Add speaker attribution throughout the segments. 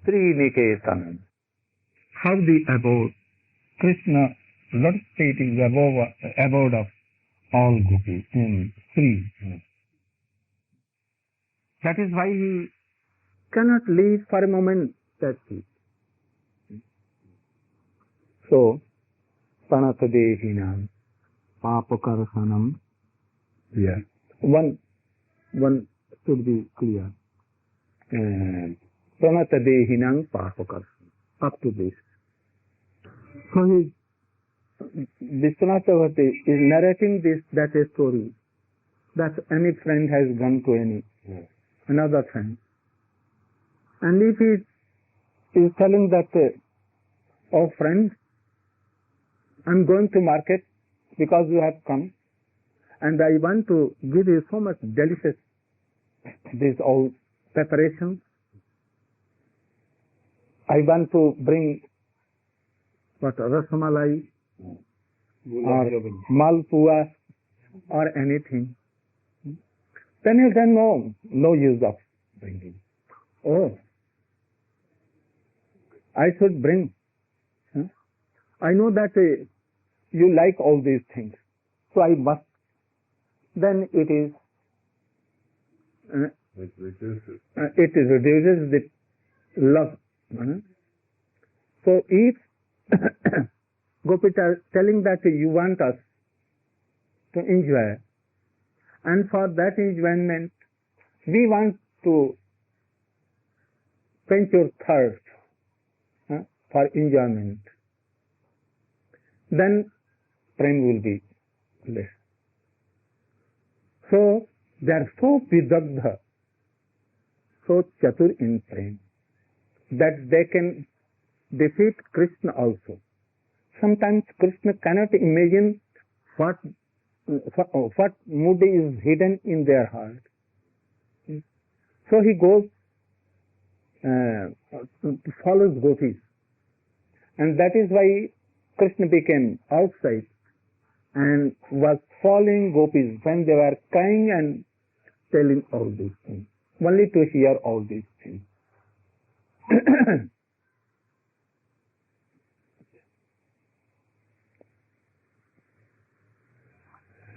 Speaker 1: Sriniketanam. How the abode, Krishna, Lotus feet is abode of all gopis in Sri. That is why he cannot leave for a moment that feet. So, Pranatadehinam, Papakarsanam, yeah. One should be clear. Pranatadehinam Papakarsanam. Up to this. So Vishwanath Chakravarti is narrating that a story that any friend has gone to another friend. And if he is telling that, oh friend, I'm going to market because you have come and I want to give you so much delicious, these all preparations. I want to bring rasamalai or malpua or anything. Then you say no use of bringing. Oh, I should bring. I know that you like all these things, so I must. Then it reduces the love. So if Gopis are telling that you want us to enjoy, and for that enjoyment we want to quench your thirst for enjoyment, then prem will be less. So they are so vidagdha, so chatur in prem, that they can defeat Krishna also. Sometimes Krishna cannot imagine what mood is hidden in their heart. So he goes, follows Gopis. And that is why Krishna became outside and was following Gopis when they were crying and telling all these things, only to hear all these things.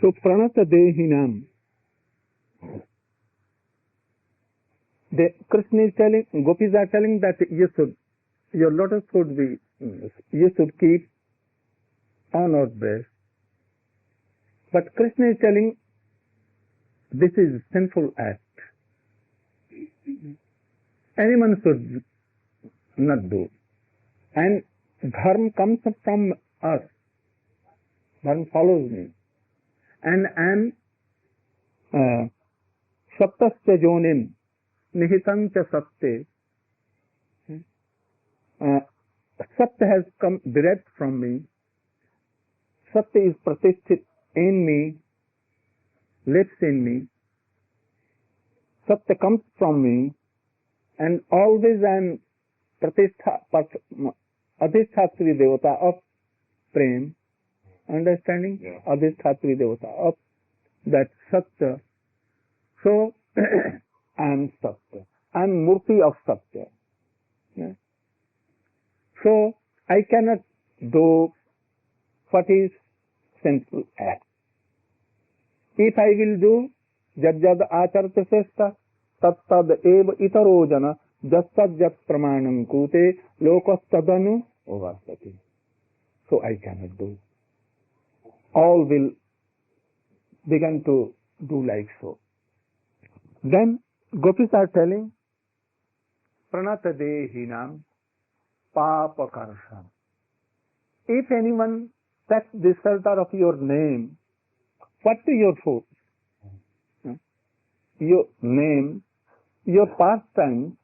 Speaker 1: So pranata dehinam, Krishna is telling, Gopis are telling that your lotus should be, you should keep on our breast. But Krishna is telling, this is sinful act. Anyone should not do. And dharma comes from us. Dharma follows me. And I am saptasya jonim nihitam cha sapte. Sapta has come direct from me. Sapta is protected in me, lives in me. Sapta comes from me, and always I am adhisthatri devata of prem. Understanding? Yeah. Adhisthatri devata of that Satya. So I am Satya. I am Murti of Satya. Yeah. So I cannot do what is sinful act. If I will do jad acharta sesta tat eva itaro jana jasad jat pramanam kute lokastadanu ovastati. So I cannot do. All will begin to do like so. Then Gopis are telling, pranata dehinam papakarsam. If anyone takes the shelter of your name, what is your food? Your name, your pastime,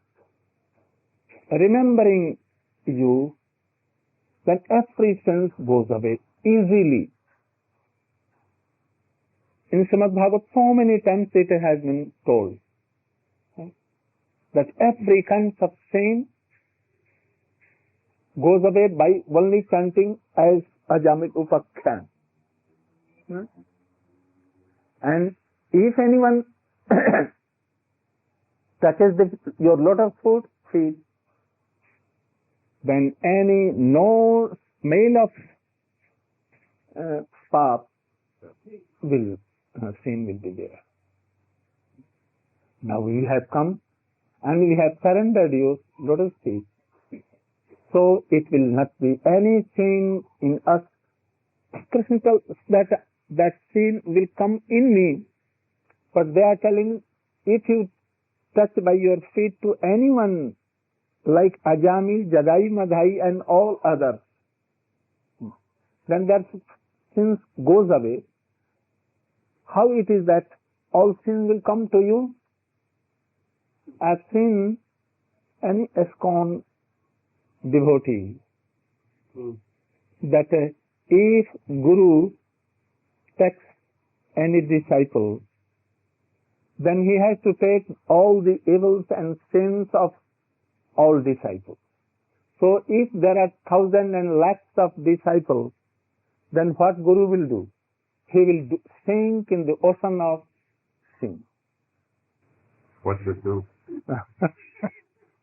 Speaker 1: remembering you, then every sense goes away easily. In Srimad Bhagavad, so many times it has been told that every kind of sin goes away by only chanting as Ajamit Upakhyan. And if anyone touches your lotus food, feed, then no smell of sin will be there. Now we have come and we have surrendered your lotus feet. So it will not be any sin in us. Krishna tells that sin will come in me. But they are telling, if you touch by your feet to anyone like Ajami, Jadai, Madhai and all others, then that sins goes away. How it is that all sin will come to you? As sin, any ISKCON devotee, that if Guru takes any disciple, then he has to take all the evils and sins of all disciples. So if there are thousands and lakhs of disciples, then what Guru will do? He will sink in the ocean of sin.
Speaker 2: What should do?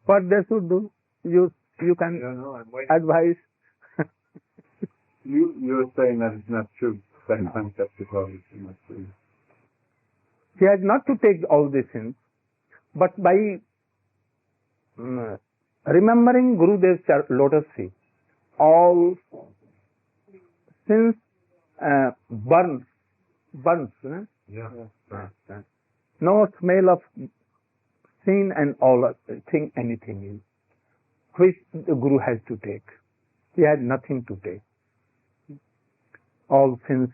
Speaker 1: What they should do? You can advise.
Speaker 2: You're saying that it's not true. That concept is obviously not true.
Speaker 1: He has not to take all the sins, but by remembering Gurudev's lotus feet, all sins burns.
Speaker 2: Yeah.
Speaker 1: No smell of sin and all thing, anything is, which the Guru has to take. He had nothing to take. All sins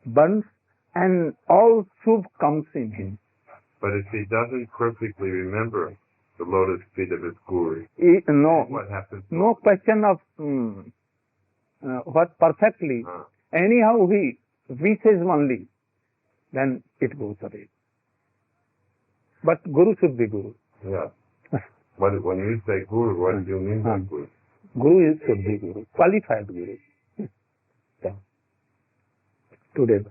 Speaker 1: burns and all Shubh comes in him.
Speaker 2: But if he doesn't perfectly remember the lotus feet of his Guru, what happens?
Speaker 1: No question of what perfectly. Anyhow he wishes only, then it goes away. But Guru should be Guru.
Speaker 2: Yeah. But when you say Guru, what do you mean by Guru?
Speaker 1: Guru should be Guru, qualified Guru. Yeah. Today.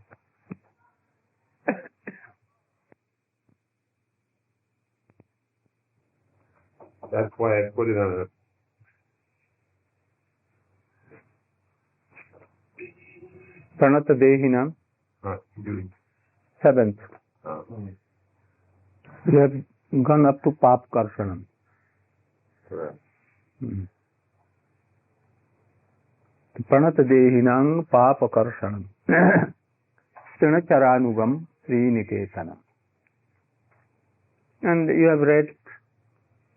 Speaker 2: That's why I put it on a
Speaker 1: Pranata Dehinam, 7th. You have gone up to Pap Karshanam.
Speaker 2: Correct.
Speaker 1: Pranata Dehinam Papa Karshanam. Trinacharanugam Sriniketanam. And you have read,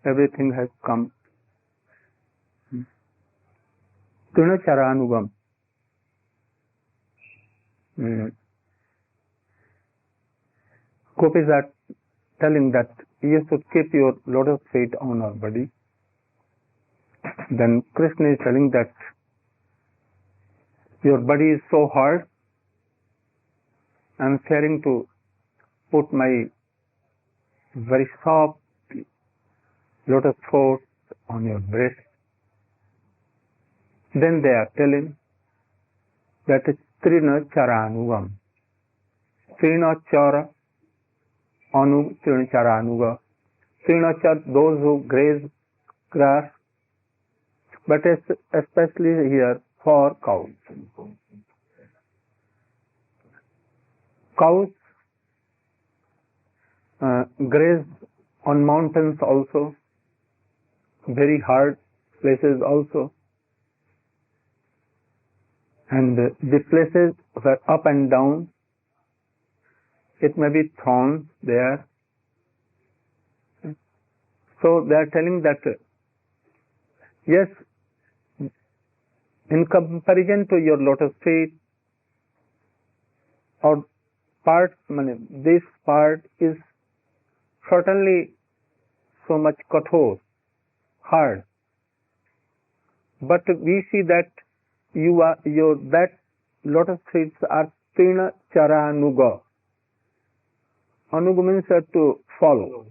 Speaker 1: everything has come. Trinacharanugam. Gopis are telling that you should keep your lotus feet on our body. Then Krishna is telling that your body is so hard, I am fearing to put my very soft lotus foot on your breast. Then they are telling that is Trina Charanugam. Trina Chara Anu Trina Charanuga. Trina Char, those who graze grass, but especially here for cows. Cows graze on mountains also, very hard places also, and the places were up and down, it may be thorns there. So they are telling that, yes, in comparison to your lotus feet, or part, this part is certainly so much kathor, hard. But we see that that lotus feet are Trina Charanuga. Anuga means to follow.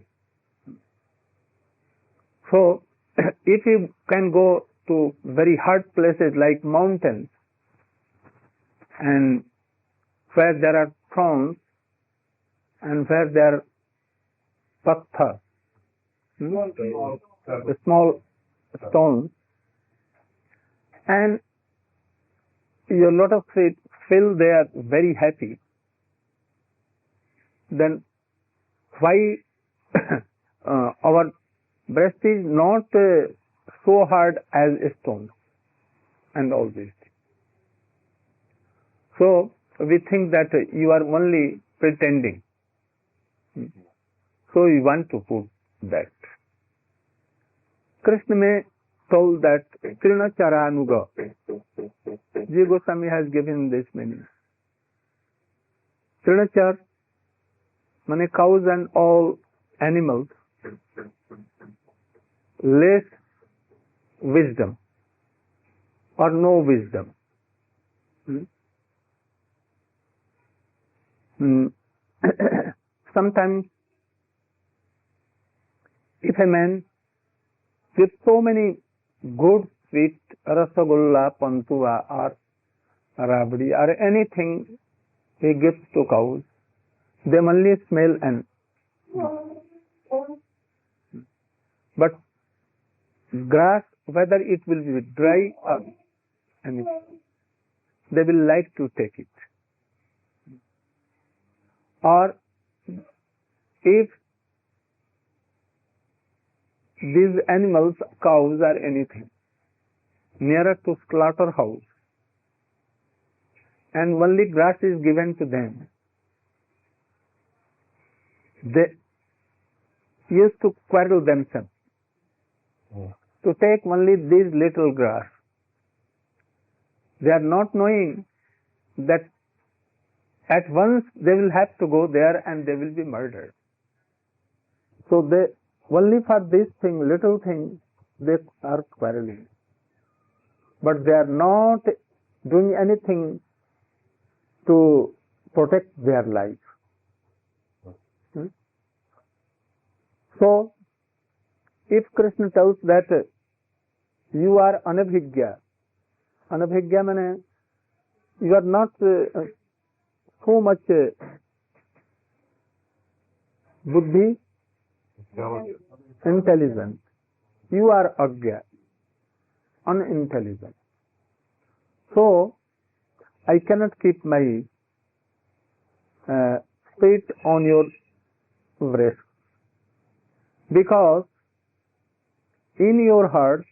Speaker 1: So, if you can go to very hard places like mountains, and where there are thorns, and where there are pathar, small stones, and your lotus feet feel they are very happy, then why our breast is not so hard as a stone and all this? So we think that you are only pretending. So you want to put that. Krsna may told that Trinacharanuga. Ji Goswami has given this meaning. Trinachar, mane cows and all animals, less wisdom or no wisdom. Sometimes if a man gives so many good sweet rasagulla, pantua or rabdi or anything he gives to cows, they only smell and but grass, whether it will be dry or anything, they will like to take it. Or if these animals, cows or anything, nearer to slaughterhouse, and only grass is given to them, they used to quarrel themselves to take only this little grass. They are not knowing that at once they will have to go there and they will be murdered. So they only for this thing, little thing, they are quarreling. But they are not doing anything to protect their life. So, if Krishna tells that you are anabhigya, anabhigya means you are not so much buddhi, intelligent. You are agya, unintelligent. So, I cannot keep my feet on your breast, because in your heart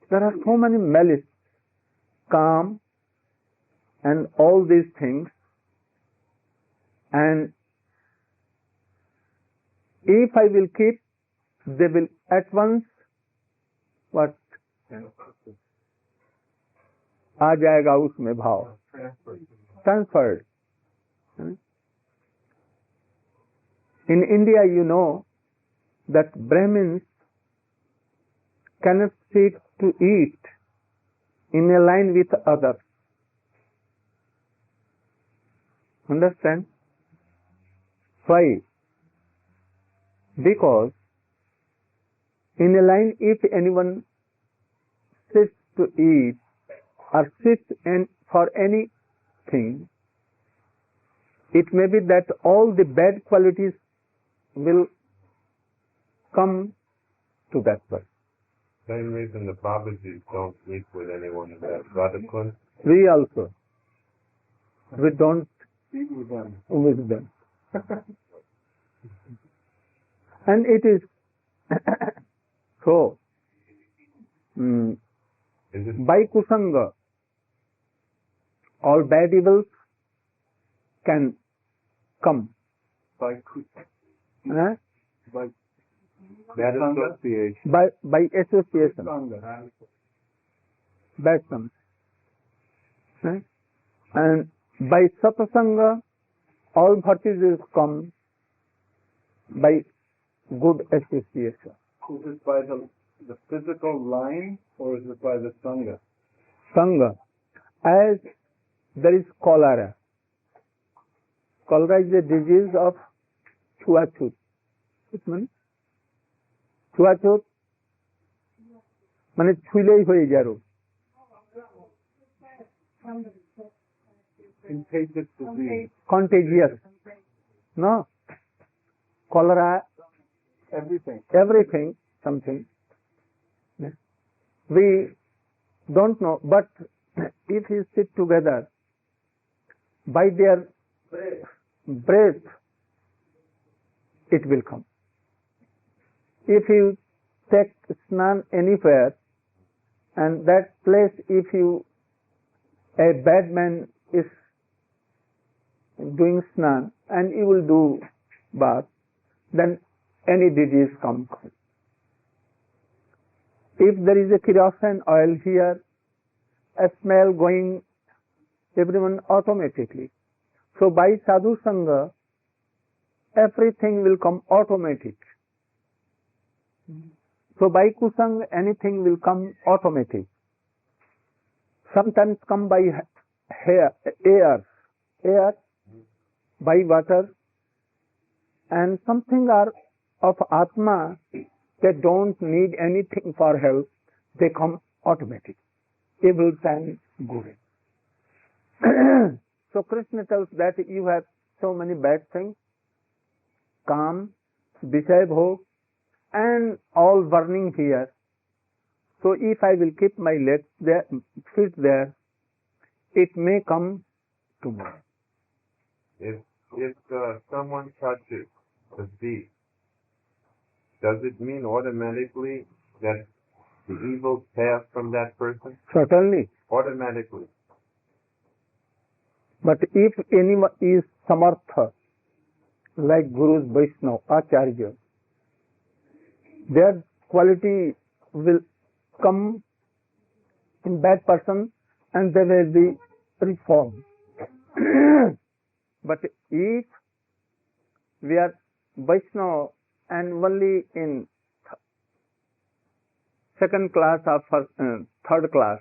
Speaker 1: there are so many malice, calm and all these things, and if I will keep, they will at once what आ जाएगा उसमें भाव, transferred. In India, you know that Brahmins cannot sit to eat in a line with others. Understand? Why? Because in a line, if anyone sits to eat or sits for anything, it may be that all the bad qualities will come to that person.
Speaker 2: Same reason the Babajis don't sleep with anyone in that Radhakund.
Speaker 1: We also. We don't sleep with them. And it is so. By kusanga, all bad evils can come.
Speaker 2: By association.
Speaker 1: By association. Bad comes. And by satsanga, all virtues come by good association.
Speaker 2: Is it by the physical line or is it by the sangha?
Speaker 1: Sangha. As there is cholera. Cholera is a disease of छुआछूत. छुआछूत মানে ছুঁলেই হয়ে যায় রোগ.
Speaker 2: Contagious disease.
Speaker 1: Contagious. No. Cholera.
Speaker 2: Everything.
Speaker 1: Everything. Something. We don't know, but if you sit together, by their breath, it will come. If you take snan anywhere, and that place, if a bad man is doing snan, and you will do bath, then any disease comes. If there is a kerosene oil here, a smell going, everyone automatically. So by sadhu sangha, everything will come automatic. So by kusang, anything will come automatic. Sometimes come by air, by water, and something are of Atma, they don't need anything for help, they come automatic. Evil and good. So Krishna tells that you have so many bad things, Kam, Vishay Bhog, and all burning here. So if I will keep my legs there, feet there, it may come tomorrow.
Speaker 2: If someone touches the feet, does it mean automatically that the evils pass from that person?
Speaker 1: Certainly.
Speaker 2: Automatically.
Speaker 1: But if anyone is samartha, like Gurus, Vaishnava, Acharya, their quality will come in that person and they will be reformed. But if we are Vaishnava and only in second class or third class,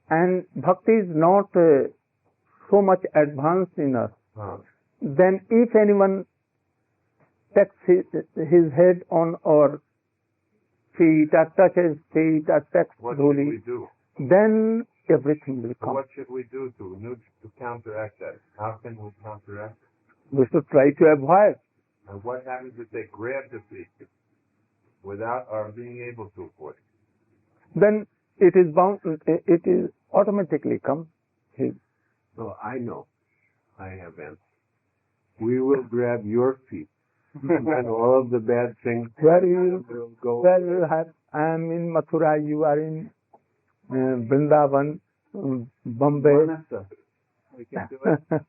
Speaker 1: and bhakti is not so much advanced in us, then if anyone takes his head on our feet or touches feet or takes dhuli, then everything will come.
Speaker 2: What should we do to counteract that? How can we counteract it?
Speaker 1: We should try to avoid.
Speaker 2: And what happens if they grab the feet without our being able to avoid it?
Speaker 1: Then it is bound. It is automatically come.
Speaker 3: So I know. I have answered. We will grab your feet, and all of the bad things
Speaker 1: Where you
Speaker 3: will go.
Speaker 1: Where you have? I am in Mathura. You are in Vrindavan, Bombay.
Speaker 3: We can do it.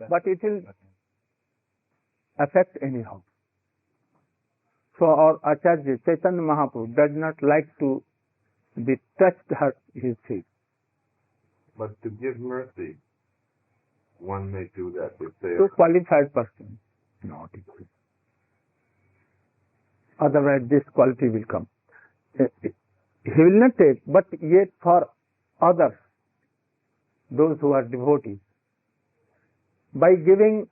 Speaker 1: But it will affect anyhow. So our Acharya Chaitanya Mahaprabhu does not like to be touched his feet.
Speaker 2: But to give mercy, one may do that if they
Speaker 1: To qualified person, not equal. Otherwise this quality will come. He will not take, but yet for others, those who are devotees, by giving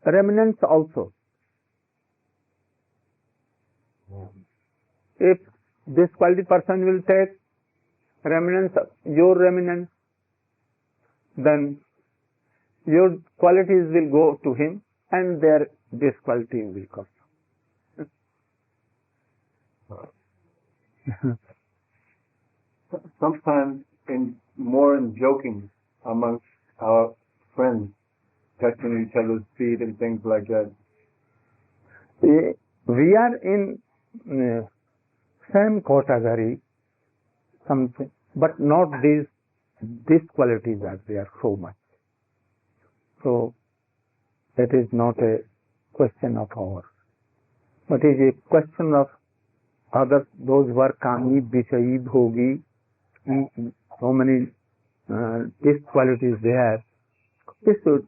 Speaker 1: remnants also. If this quality person will take remnants, your remnants, then your qualities will go to him and their this quality will come.
Speaker 3: Sometimes more in joking amongst our friends, touching each other's feet and things like that.
Speaker 1: We are in same category, something, but not these qualities are there so much. So that is not a question of ours, but it is a question of others, those who are kami, vishayi, bhogi, and so many these qualities they have. They should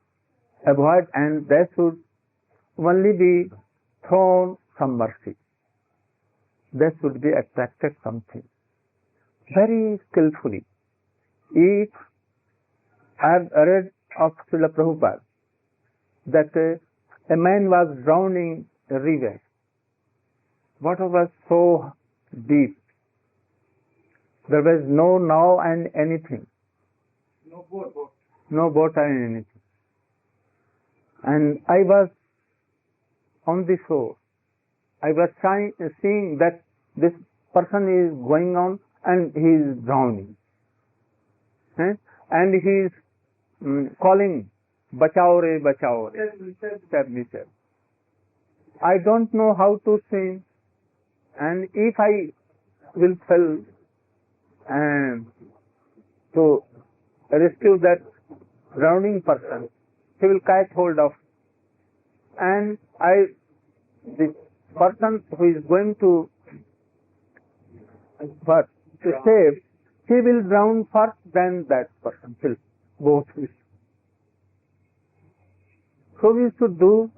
Speaker 1: avoid, and they should only be thrown some mercy. They should be attracted something very skillfully. If I have read of Srila Prabhupada that a man was drowning a river. Water was so deep. There was no now and anything. No boat and anything. And I was on the shore. I was seeing that this person is going on and he is drowning. And he is calling, "Bachao re, bachao re." Save me, save. I don't know how to swim, and if I will fail and to rescue that drowning person, he will catch hold of, and the person who is going to save, he will drown first, then that person will both will. So we should do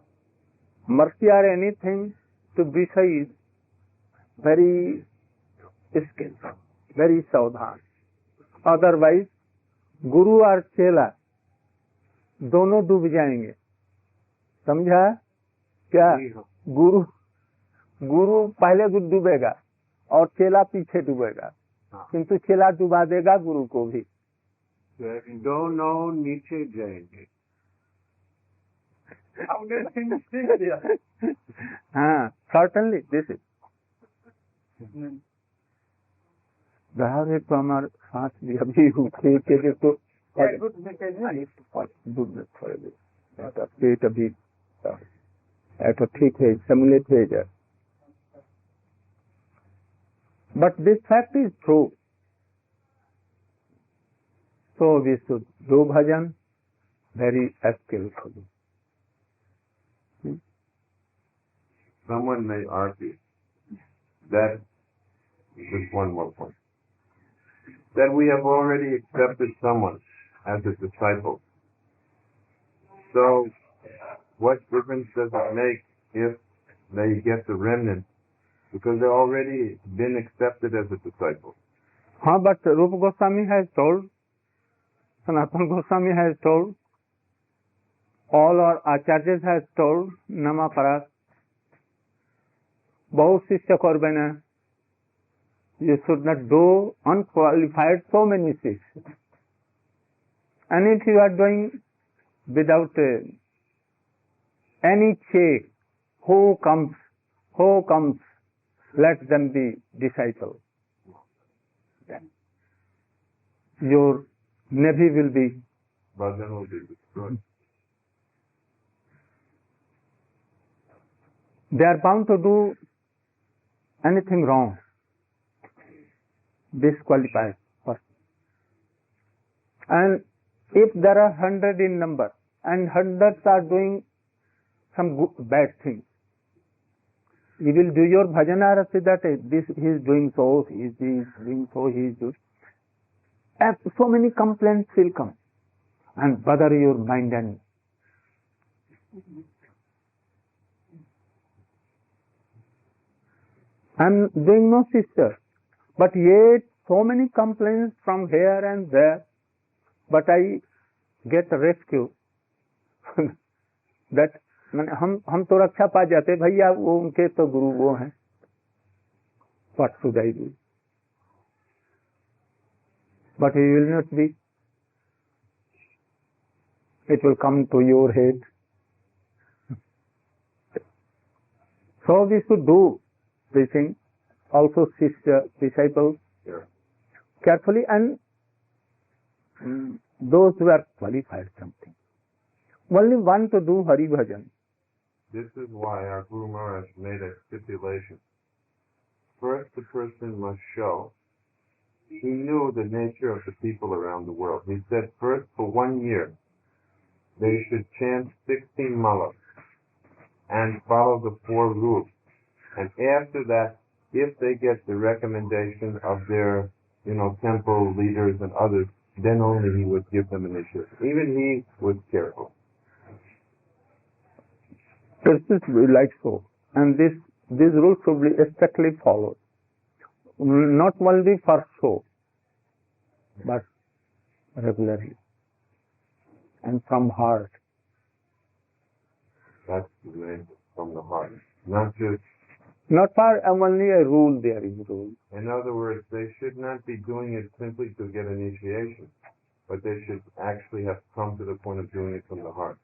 Speaker 1: mercy or anything to Vishais very skillful, very सावधान. Otherwise, गुरु और चेला दोनों डूब जाएंगे. समझा क्या? गुरु पहले डूबेगा और चेला पीछे डूबेगा, किंतु चेला डुबा देगा गुरु को भी.
Speaker 3: दोनों नीचे जाएंगे.
Speaker 1: हाँ, certainly this is. बाहर तो हमारे सांस भी अभी उठे के तो पेट अभी ऐसा ठीक है, सम्मिलित है जा. But this fact is true. So we should do bhajan very skillfully.
Speaker 2: Someone may argue that, just one more point, that we have already accepted someone as a disciple. So what difference does it make if they get the remnant? Because they've already been accepted as a disciple.
Speaker 1: Huh, but Rupa Goswami has told, Sanatana Goswami has told, all our acharyas has told, Nama Paras, Bahut Shishya korbe na, you should not do unqualified so many shishya. And if you are doing without any check, who comes, let them be disciples. Your navy will be
Speaker 2: destroyed.
Speaker 1: They are bound to do anything wrong, disqualified first. And if there are 100 in number and hundreds are doing some bad things, you will do your bhajan arati that this he is doing so, he is doing so, he is doing. And so many complaints will come and bother your mind and I am doing no sister, but yet so many complaints from here and there, but I get a rescue. That हम तो रक्षा पा जाते भैया, वो उनके तो गुरु वो हैं. What should I do? But he will not be. It will come to your head. So we should do preaching, also disciples, carefully, and those who are qualified something. Only one to do Hari Bhajan.
Speaker 2: This is why our Guru Maharaj made a stipulation. First, the person must show he knew the nature of the people around the world. He said first, for 1 year, they should chant 16 malas and follow the 4 rules. And after that, if they get the recommendation of their, temple leaders and others, then only he would give them initiative. Even he was careful.
Speaker 1: This is like so. And this rule should be strictly followed. Not only for show, but regularly. And from heart.
Speaker 2: That's the name, from the heart. Not just...
Speaker 1: Not for only a rule, there is rule.
Speaker 2: In other words, they should not be doing it simply to get initiation, but they should actually have come to the point of doing it from the heart.